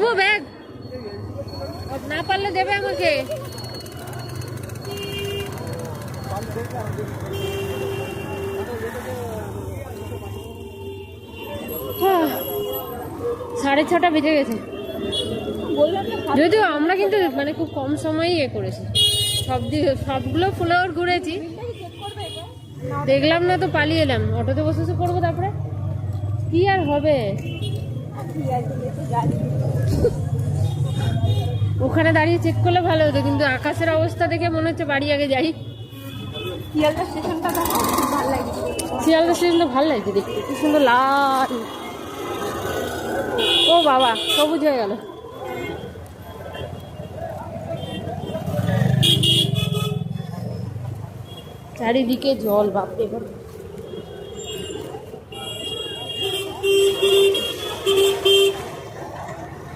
ধরবো ব্যাগ, না পারলে দেবে আমাকে। সাড়ে 6টা বেজে গেছে। যদিও আমরা কিন্তু মানে খুব কম সময়ই করেছি, সবগুলো ফ্লোর ঘুরেছি, দেখলাম না তো পালিয়ে এলাম। অটোতে বসে করবো, তারপরে কি আর হবে। ওখানে দাঁড়িয়ে চেক করলে ভালো হতো, কিন্তু আকাশের অবস্থা দেখে মনে হচ্ছে বাড়ি আগে যাই। শিয়ালদা স্টেশনটা ভালো লাগছে, শিয়ালদা স্টেশনটা ভালো লাগছে দেখতে, কি সুন্দর লাল। ও বাবা, সবুজ হয়ে গেল। চারিদিকে জল, বাপরে বাপ।